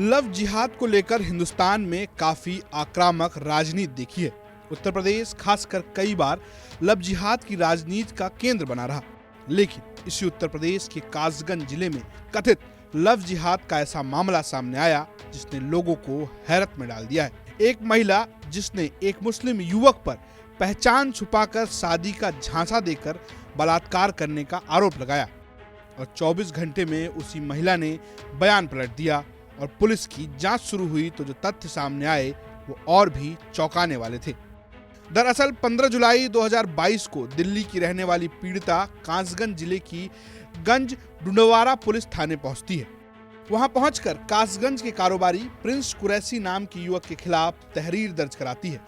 Love जिहाद को लेकर हिंदुस्तान में काफी आक्रामक राजनीति देखी है। उत्तर प्रदेश खासकर कई बार लव जिहाद की राजनीति का केंद्र बना रहा, लेकिन इसी उत्तर प्रदेश के कासगंज जिले में कथित लव जिहाद का ऐसा मामला सामने आया जिसने लोगों को हैरत में डाल दिया है। एक महिला जिसने एक मुस्लिम युवक पर पहचान छुपाकर शादी का झांसा देकर बलात्कार करने का आरोप लगाया और 24 घंटे में उसी महिला ने बयान पलट दिया और पुलिस की जांच शुरू हुई तो जो तथ्य सामने आए वो और भी चौंकाने वाले थे। दरअसल 15 जुलाई 2022 को दिल्ली की रहने वाली पीड़िता कासगंज जिले की गंज डुंडवारा पुलिस थाने पहुंचती है। वहां पहुंचकर कासगंज के कारोबारी प्रिंस कुरैशी नाम के युवक के खिलाफ तहरीर दर्ज कराती है।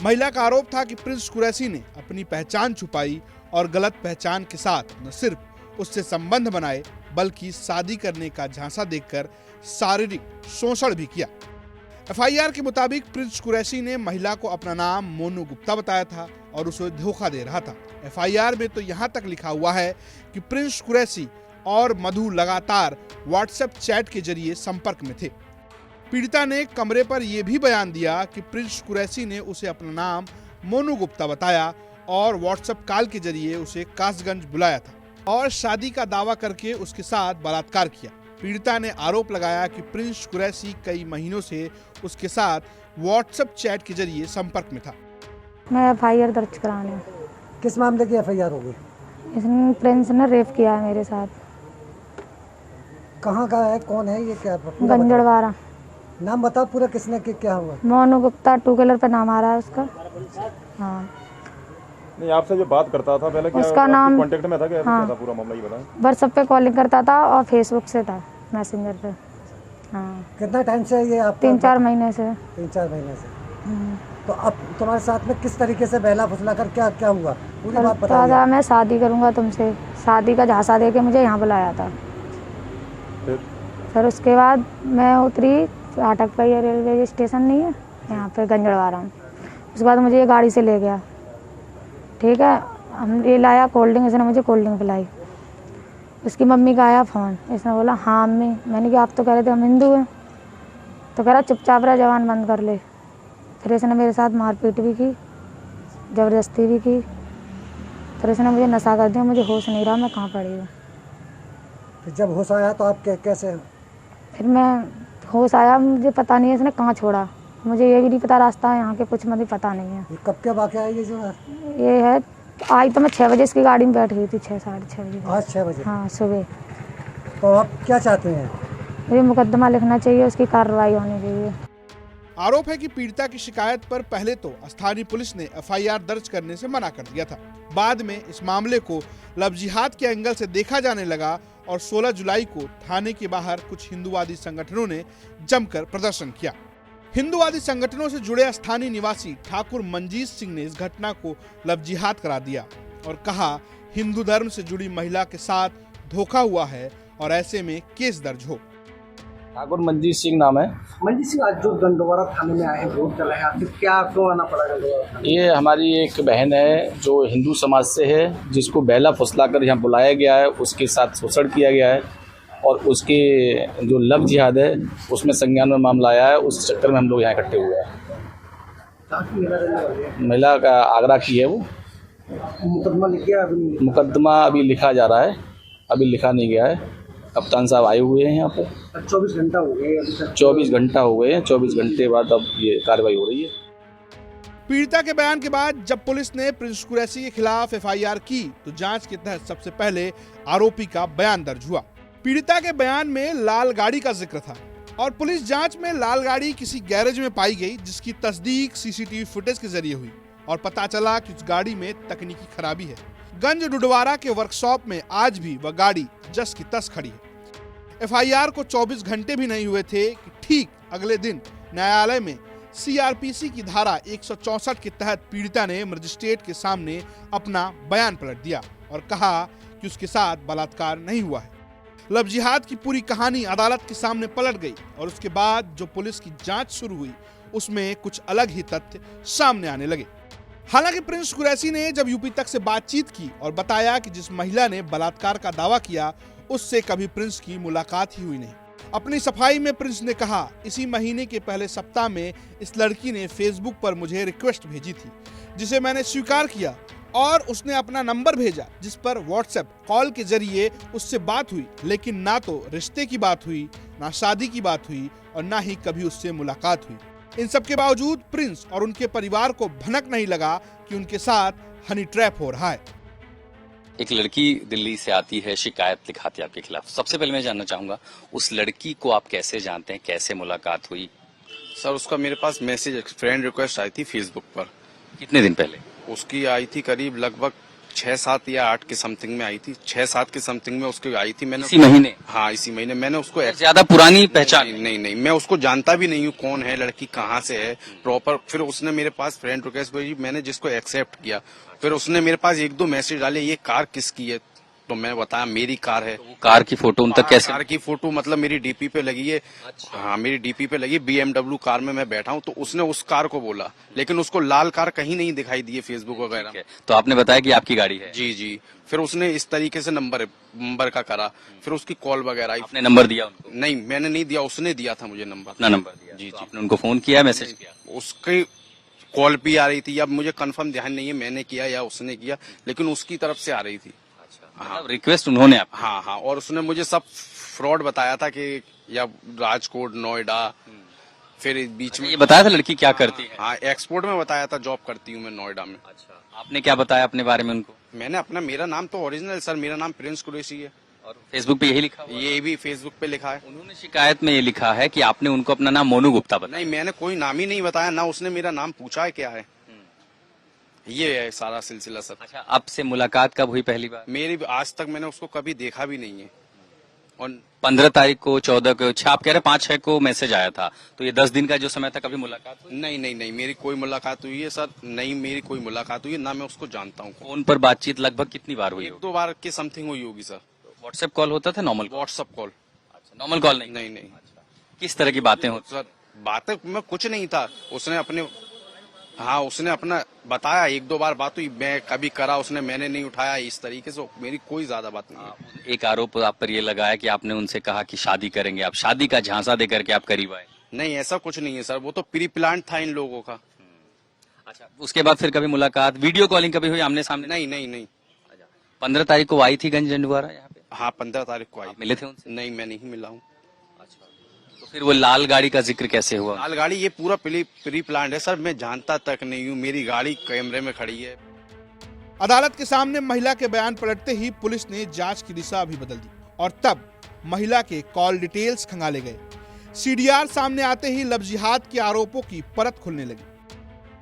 महिला का आरोप था कि प्रिंस कुरैशी ने अपनी पहचान छुपाई और गलत पहचान के साथ न सिर्फ उससे संबंध बनाए बल्कि शादी करने का झांसा देकर शारीरिक शोषण भी किया। एफआईआर के मुताबिक प्रिंस कुरैशी ने महिला को अपना नाम मोनू गुप्ता बताया था और उसे धोखा दे रहा था। एफआईआर में तो यहाँ तक लिखा हुआ है कि प्रिंस कुरैशी और मधु लगातार व्हाट्सएप चैट के जरिए संपर्क में थे। पीड़िता ने कमरे पर यह भी बयान दिया कि प्रिंस कुरैशी ने उसे अपना नाम मोनू गुप्ता बताया और व्हाट्सएप कॉल के जरिए उसे कासगंज बुलाया था और शादी का दावा करके उसके साथ बलात्कार किया। पीड़िता ने आरोप लगाया कि प्रिंस कुरैशी कई महीनों से उसके साथ व्हाट्सएप चैट के जरिए संपर्क में था। मैं एफआईआर दर्ज कराने। किस मामले की एफआईआर होगी? इसने प्रिंस ने रेप किया है मेरे साथ। कहाँ का है, कौन है ये, क्या गंजड़वारा। नाम बताओ पूरा, किसने क्या हुआ? मोनू गुप्ता, टू व्हीलर पे नाम आ रहा है उसका। हाँ, नहीं, आपसे जो बात करता था पहले क्या उसका नाम कांटेक्ट में था क्या? हाँ, क्या था पूरा मामला ये बताएं। व्हाट्सएप पे कॉलिंग करता था और फेसबुक से था, मैसेंजर पे। हाँ, कितना टाइम से ये आप? 3-4 महीने से। 3-4 महीने से। तो अब तुम्हारे साथ में किस तरीके से बहला फुसला कर क्या क्या हुआ, पूरी बात बताइए। मैं शादी करूंगा तुमसे, शादी का झांसा दे के मुझे यहाँ बुलाया था। फिर उसके बाद मैं उतरी फाटक पर, ये रेलवे स्टेशन नहीं है यहाँ पे गंजड़वारा में। उसके बाद मुझे ये गाड़ी से ले गया, ठीक है। हम ये लाया कोल्ड ड्रिंक, इसने मुझे कोल्ड ड्रिंक पिलाई। उसकी मम्मी का आया फ़ोन, इसने बोला हाँ अम्मी। मैंने कहा आप तो कह रहे थे हम हिंदू हैं। तो कह रहा चुपचाप रहा, जवान बंद कर ले। फिर इसने मेरे साथ मारपीट भी की, ज़बरदस्ती भी की। फिर इसने मुझे नशा कर दिया, मुझे होश नहीं रहा मैं कहाँ पड़ी हूँ। फिर जब होश आया तो आप कैसे? फिर मैं होश आया, मुझे पता नहीं है इसने कहाँ छोड़ा। मुझे ये भी नहीं पता रास्ता है यहाँ के, कुछ मुझे पता नहीं है। ये कब क्या वाक़या है ये जो है? ये है आज तो मैं 6 बजे इसकी गाड़ी में बैठ गई थी, 6-6:30 बजे। आज 6 बजे? हाँ, सुबह। तो आप क्या चाहते हैं? मुझे मुकदमा लिखना चाहिए, उसकी कार्रवाई होनी चाहिए। आरोप है कि पीड़िता की शिकायत पर पहले तो स्थानीय पुलिस ने एफआईआर दर्ज करने से मना कर दिया था। बाद में इस मामले को लव जिहाद के एंगल से देखा जाने लगा और 16 जुलाई को थाने के बाहर कुछ हिंदूवादी संगठनों ने जमकर प्रदर्शन किया। हिंदूवादी संगठनों से जुड़े स्थानीय निवासी ठाकुर मंजीत सिंह ने इस घटना को लव जिहाद करार दिया और कहा हिंदू धर्म से जुड़ी महिला के साथ धोखा हुआ है और ऐसे में केस दर्ज हो। ठाकुर मंजीत सिंह नाम है। मंजीत सिंह, आज जो गंजड़वारा थाने में आए, वोट चला है, आखिर क्या क्यों आना पड़ा गंजड़वारा? ये हमारी एक बहन है जो हिंदू समाज से है, जिसको बहला फुसला कर यहाँ बुलाया गया है, उसके साथ शोषण किया गया है और उसके जो लव जिहाद है उसमें संज्ञान में मामला आया है। उस चक्कर में हम लोग यहाँ इकट्ठे हुए हैं। महिला का आगरा की है वो। मुकदमा लिख गया? मुकदमा अभी लिखा जा रहा है, अभी लिखा नहीं गया है। कप्तान साहब आए हुए हैं यहाँ पे। 24 घंटा हो गए? 24 घंटा हो गए हैं। 24 घंटे बाद अब ये कार्रवाई हो रही है। पीड़िता के बयान के बाद जब पुलिस ने प्रिंस कुरैशी के खिलाफ एफआईआर की तो जांच के तहत सबसे पहले आरोपी का बयान दर्ज हुआ। पीड़िता के बयान में लाल गाड़ी का जिक्र था और पुलिस जांच में लाल गाड़ी किसी गैरेज में पाई गई, जिसकी तस्दीक सीसीटीवी फुटेज के जरिए हुई और पता चला कि उस गाड़ी में तकनीकी खराबी है। गंज डुडवारा के वर्कशॉप में आज भी वह गाड़ी जस की तस खड़ी है। एफआईआर को 24 घंटे भी नहीं हुए थे कि ठीक अगले दिन न्यायालय में सीआरपीसी की धारा 164 के तहत पीड़िता ने मजिस्ट्रेट के सामने अपना बयान पलट दिया और कहा कि उसके साथ बलात्कार नहीं हुआ है। लव जिहाद की पूरी कहानी अदालत के सामने पलट गई और उसके बाद जो पुलिस की जांच शुरू हुई उसमें कुछ अलग ही तथ्य सामने आने लगे। हालांकि प्रिंस कुरैशी ने जब यूपी तक से बातचीत की और बताया कि जिस महिला ने बलात्कार का दावा किया उससे कभी प्रिंस की मुलाकात ही हुई नहीं अपनी सफाई में प्रिंस ने कहा, इसी महीने के पहले सप्ताह में इस लड़की ने फेसबुक पर मुझे रिक्वेस्ट भेजी थी, जिसे मैंने स्वीकार किया और उसने अपना नंबर भेजा, जिस पर व्हाट्सएप कॉल के जरिए उससे बात हुई, लेकिन ना तो रिश्ते की बात हुई, ना शादी की बात हुई और ना ही कभी उससे मुलाकात हुई। इन सब के बावजूद प्रिंस और उनके परिवार को भनक नहीं लगा कि उनके साथ हनी ट्रैप हो रहा है। एक लड़की दिल्ली से आती है, शिकायत लिखाती है आपके खिलाफ। सबसे पहले मैं जानना चाहूंगा, उस लड़की को आप कैसे जानते हैं, कैसे मुलाकात हुई? सर उसका मेरे पास मैसेज फ्रेंड रिक्वेस्ट आई थी फेसबुक पर। कितने दिन पहले? उसकी आई थी करीब लगभग 6-7 या 8 के समथिंग में आई थी। 6-7 के समथिंग में उसकी आई थी। मैंने इसी महीने? हाँ, इसी महीने। मैंने उसको ज्यादा पुरानी पहचान? नहीं, मैं उसको जानता भी नहीं हूँ कौन है लड़की, कहाँ से है प्रॉपर। फिर उसने मेरे पास फ्रेंड रिक्वेस्ट भेजी, मैंने जिसको एक्सेप्ट किया। फिर उसने मेरे पास 1-2 मैसेज डाले, ये कार किसकी है, तो मैंने बताया मेरी कार है। तो कार की फोटो उन तक कैसे? कार की फोटो मतलब मेरी डीपी पे लगी है। अच्छा। हाँ, मेरी डीपी पे लगी, BMW कार में मैं बैठा हूँ। तो उसने उस कार को बोला, लेकिन उसको लाल कार कहीं नहीं दिखाई दी है फेसबुक वगैरह। तो आपने बताया कि आपकी गाड़ी है? जी। फिर उसने इस तरीके से नंबर का करा। फिर उसकी कॉल वगैरह आई। आपने नंबर दिया उनको? नहीं, मैंने नहीं दिया, उसने दिया था मुझे नंबर। अपना नंबर दिया? जी। आपने उनको फोन किया, मैसेज किया? उसकी कॉल भी आ रही थी, अब मुझे कंफर्म ध्यान नहीं है मैंने किया या उसने किया, लेकिन उसकी तरफ से आ रही थी। हाँ, रिक्वेस्ट उन्होंने आप? हाँ, और उसने मुझे सब फ्रॉड बताया था कि या राजकोट, नोएडा, फिर बीच में ये बताया था लड़की क्या करती है? हाँ, एक्सपोर्ट में बताया था, जॉब करती हूँ मैं नोएडा में। अच्छा, आपने क्या बताया अपने बारे में उनको? मैंने मेरा नाम तो ओरिजिनल सर, मेरा नाम प्रिंस कुरैशी है। और फेसबुक पे यही लिखा हुआ? ये भी फेसबुक पे लिखा है। उन्होंने शिकायत में ये लिखा है कि आपने उनको अपना नाम मोनू गुप्ता बताया। नहीं, मैंने कोई नाम ही नहीं बताया, ना उसने मेरा नाम पूछा है क्या है। ये है सारा सिलसिला सर। अच्छा, आपसे मुलाकात कब हुई पहली बार? मेरी आज तक मैंने उसको कभी देखा भी नहीं है। और 15 तारीख को, 14 को, आप कह रहे 5-6 को मैसेज आया था, तो ये 10 दिन का जो समय था, कभी मुलाकात हुई? नहीं, मेरी कोई मुलाकात हुई है सर, नहीं मेरी कोई मुलाकात हुई है, ना मैं उसको जानता हूँ। फोन पर बातचीत लगभग कितनी बार हुई? 1-2 बार की समथिंग हुई होगी सर। व्हाट्सएप कॉल होता था? Normal WhatsApp call? अच्छा, नॉर्मल कॉल नहीं? नहीं। किस तरह की बातें होती? सर बातें में कुछ नहीं था, उसने अपना बताया। 1-2 बार बात हुई, मैं कभी करा उसने, मैंने नहीं उठाया, इस तरीके से मेरी कोई ज्यादा बात नहीं है। एक आरोप आप पर ये लगाया कि आपने उनसे कहा कि शादी करेंगे, आप शादी का झांसा दे करके आप करीब आए? नहीं, ऐसा कुछ नहीं है सर, वो तो प्री प्लान था इन लोगों का। अच्छा, उसके बाद फिर कभी मुलाकात, वीडियो कॉलिंग कभी हुई आमने सामने? नहीं। 15 तारीख को आई थी गंज जंडुआरा यहाँ पे? हाँ, 15 तारीख को आई। मिले थे उनसे? नहीं, मैं नहीं मिला हूँ। तो फिर वो लाल गाड़ी का जिक्र कैसे हुआ? लाल गाड़ी ये पूरा प्री प्लान है सर, मैं जानता तक नहीं हूँ, मेरी गाड़ी कैमरे में खड़ी है। अदालत के सामने महिला के बयान पलटते ही पुलिस ने जांच की दिशा भी बदल दी और तब महिला के कॉल डिटेल्स खंगाले गए। CDR सामने आते ही लव जिहाद के आरोपों की परत खुलने लगी।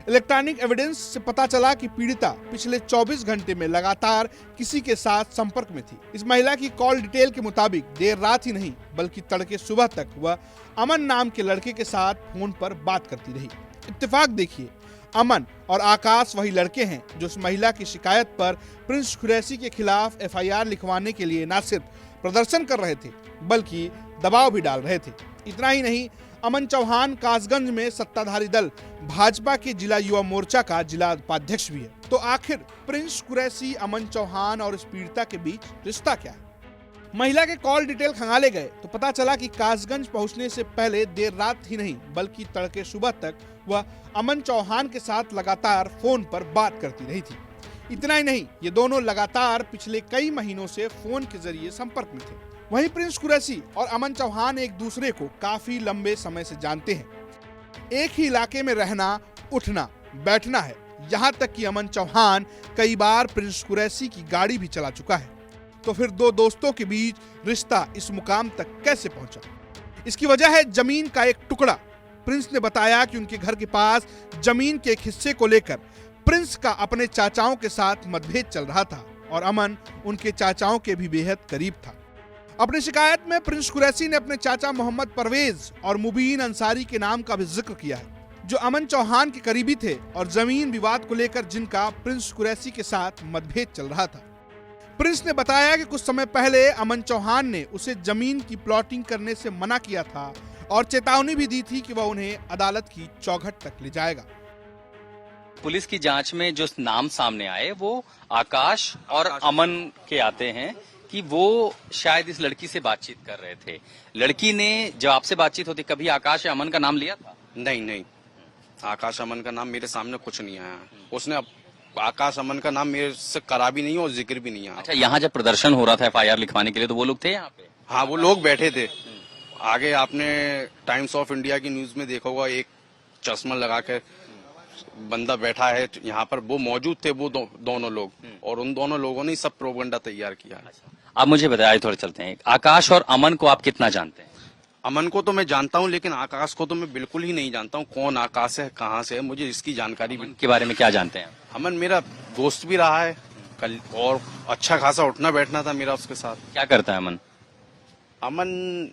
इलेक्ट्रॉनिक एविडेंस से पता चला कि पीड़िता पिछले 24 घंटे में लगातार किसी के साथ संपर्क में थी। इस महिला की कॉल डिटेल के मुताबिक देर रात ही नहीं बल्कि तड़के सुबह तक वह अमन नाम के लड़के के साथ फोन पर बात करती रही। इत्तेफाक देखिए, अमन और आकाश वही लड़के हैं जो इस महिला की शिकायत पर प्रिंस कुरैशी के खिलाफ FIR लिखवाने के लिए न सिर्फ प्रदर्शन कर रहे थे बल्कि दबाव भी डाल रहे थे। इतना ही नहीं, अमन चौहान कासगंज में सत्ताधारी दल भाजपा के जिला युवा मोर्चा का जिला उपाध्यक्ष भी है। तो आखिर प्रिंस कुरैशी, अमन चौहान और इस पीड़िता के बीच रिश्ता क्या है? महिला के कॉल डिटेल खंगाले गए तो पता चला कि कासगंज पहुंचने से पहले देर रात ही नहीं बल्कि तड़के सुबह तक वह अमन चौहान के साथ लगातार फोन पर बात करती रही थी। इतना ही नहीं, ये दोनों लगातार पिछले कई महीनों से फोन के जरिए संपर्क में थे। वहीं प्रिंस कुरैशी और अमन चौहान एक दूसरे को काफी लंबे समय से जानते हैं। एक ही इलाके में रहना, उठना, बैठना है, यहाँ तक कि अमन चौहान कई बार प्रिंस कुरैशी की गाड़ी भी चला चुका है। तो फिर दो दोस्तों के बीच रिश्ता इस मुकाम तक कैसे पहुंचा? इसकी वजह है जमीन का एक टुकड़ा। प्रिंस ने बताया कि उनके घर के पास जमीन के एक हिस्से को लेकर प्रिंस का अपने चाचाओं के साथ मतभेद चल रहा था और अमन उनके चाचाओं के भी बेहद करीब था। अपनी शिकायत में प्रिंस कुरैशी ने अपने चाचा मोहम्मद परवेज और मुबीन अंसारी के नाम का भी जिक्र किया है, जो अमन चौहान के करीबी थे और जमीन विवाद को लेकर जिनका प्रिंस कुरैशी के साथ मतभेद चल रहा था। प्रिंस ने बताया कि कुछ समय पहले अमन चौहान ने उसे जमीन की प्लॉटिंग करने से मना किया था और चेतावनी भी दी थी कि वह उन्हें अदालत की चौखट तक ले जाएगा। पुलिस की जांच में जो नाम सामने आए वो आकाश और अमन के आते हैं। कि वो शायद इस लड़की से बातचीत कर रहे थे। लड़की ने जब आपसे बातचीत होती, कभी आकाश या अमन का नाम लिया था? नहीं, आकाश अमन का नाम मेरे सामने कुछ नहीं आया। उसने आकाश अमन का नाम मेरे से करा भी नहीं और जिक्र भी नहीं आया। अच्छा, यहाँ जब प्रदर्शन हो रहा था FIR लिखवाने के लिए, तो वो लोग थे यहाँ पे? हाँ, वो लोग बैठे थे। आगे आपने टाइम्स ऑफ इंडिया की न्यूज में देखा होगा, एक चश्मा लगा के बंदा बैठा है यहाँ पर, वो मौजूद थे वो दोनों लोग, और उन दोनों लोगों ने सब प्रोपगेंडा तैयार किया। आप मुझे बताइए, थोड़े चलते हैं, आकाश और अमन को आप कितना जानते हैं? अमन को तो मैं जानता हूँ, लेकिन आकाश को तो मैं बिल्कुल ही नहीं जानता हूँ। कौन आकाश है, कहाँ से है, मुझे इसकी जानकारी भी। के बारे में क्या जानते हैं? अमन मेरा दोस्त भी रहा है कल, और अच्छा खासा उठना बैठना था मेरा उसके साथ। क्या करता है अमन? अमन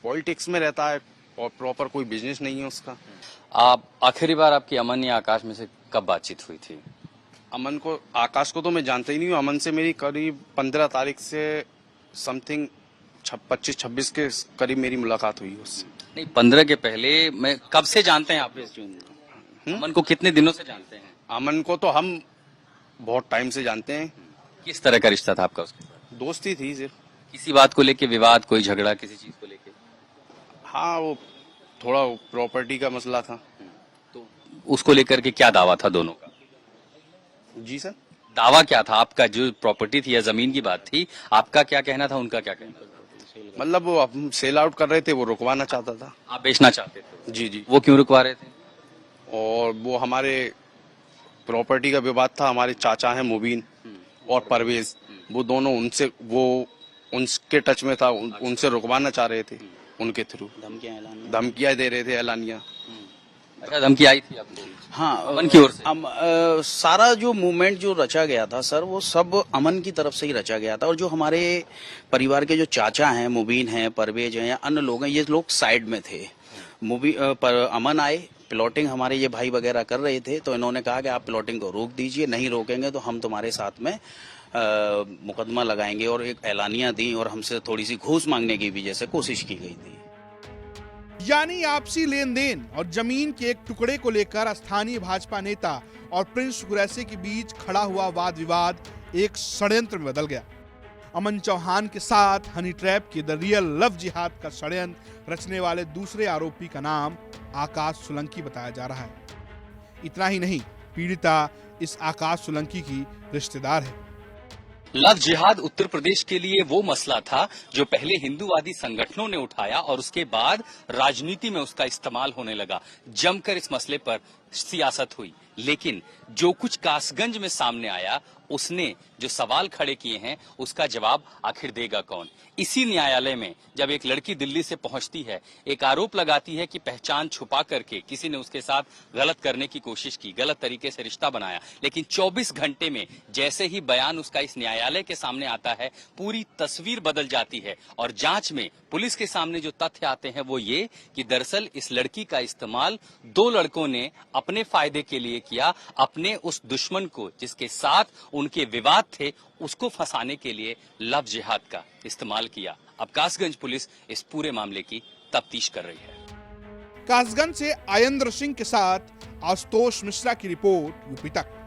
पॉलिटिक्स में रहता है और प्रॉपर कोई बिजनेस नहीं है उसका। आप आखिरी बार आपकी अमन या आकाश में से कब बातचीत हुई थी? अमन को, आकाश को तो मैं जानता ही नहीं हूँ। अमन से मेरी करीब 15 तारीख से समथिंग 25-26 के करीब मेरी मुलाकात हुई उससे। नहीं, 15 के पहले। मैं कब से जानते हैं आप इस अमन को? कितने दिनों से जानते हैं? अमन को तो हम बहुत टाइम से जानते हैं। किस तरह का रिश्ता था आपका उसके साथ? दोस्ती थी सिर्फ। किसी बात को लेके विवाद, कोई झगड़ा, किसी चीज को लेके? हाँ, वो थोड़ा प्रॉपर्टी का मसला था। तो उसको लेकर के क्या दावा था दोनों का? जी सर। दावा क्या था आपका? जो प्रॉपर्टी थी या जमीन की बात थी, आपका क्या कहना था, उनका क्या कहना था? मतलब वो हम सेल आउट कर रहे थे, वो रुकवाना चाहता था। आप बेचना चाहते थे? जी। वो क्यों रुकवा रहे थे? और वो हमारे प्रॉपर्टी का विवाद था। हमारे चाचा हैं मुबीन और परवेज, वो दोनों उनके टच में था, उनसे रुकवाना चाह रहे थे। उनके थ्रू धमकियां दे रहे थे, एलानिया। अच्छा, धमकी आई थी आपको? हाँ, अमन की ओर से? सारा जो मूवमेंट जो रचा गया था सर, वो सब अमन की तरफ से ही रचा गया था। और जो हमारे परिवार के जो चाचा हैं, मुबीन हैं, परवेज हैं या अन्य लोग हैं, ये लोग साइड में थे। अमन आए, प्लॉटिंग हमारे ये भाई वगैरह कर रहे थे, तो इन्होंने कहा कि आप प्लॉटिंग को रोक दीजिए, नहीं रोकेंगे तो हम तुम्हारे साथ में मुकदमा लगाएंगे, और एक एलानिया दी और हमसे थोड़ी सी घूस मांगने की भी जैसे कोशिश की गई थी। यानी आपसी लेन देन और जमीन के एक टुकड़े को लेकर स्थानीय भाजपा नेता और प्रिंस कुरैशी के बीच खड़ा हुआ वाद विवाद एक षड्यंत्र में बदल गया। अमन चौहान के साथ हनी ट्रैप के द रियल लव जिहाद का षड्यंत्र रचने वाले दूसरे आरोपी का नाम आकाश सोलंकी बताया जा रहा है। इतना ही नहीं, पीड़िता इस आकाश सोलंकी की रिश्तेदार है। लव जिहाद उत्तर प्रदेश के लिए वो मसला था जो पहले हिंदूवादी संगठनों ने उठाया और उसके बाद राजनीति में उसका इस्तेमाल होने लगा। जमकर इस मसले पर सियासत हुई, लेकिन जो कुछ कासगंज में सामने आया, उसने जो सवाल खड़े किए हैं उसका जवाब आखिर देगा कौन? इसी न्यायालय में जब एक लड़की दिल्ली से पहुंचती है, एक आरोप लगाती है कि पहचान छुपा करके किसी ने उसके साथ गलत करने की कोशिश की, गलत तरीके से रिश्ता बनाया, लेकिन 24 घंटे में जैसे ही बयान उसका इस न्यायालय के सामने आता है, पूरी तस्वीर बदल जाती है। और जांच में पुलिस के सामने जो तथ्य आते हैं वो ये कि दरअसल इस लड़की का इस्तेमाल दो लड़कों ने अपने फायदे के लिए किया, अपने उस दुश्मन को जिसके साथ उनके विवाद थे उसको फंसाने के लिए लव जिहाद का इस्तेमाल किया। अब कासगंज पुलिस इस पूरे मामले की तफ्तीश कर रही है। कासगंज से आयेंद्र सिंह के साथ आशुतोष मिश्रा की रिपोर्ट, यूपी तक।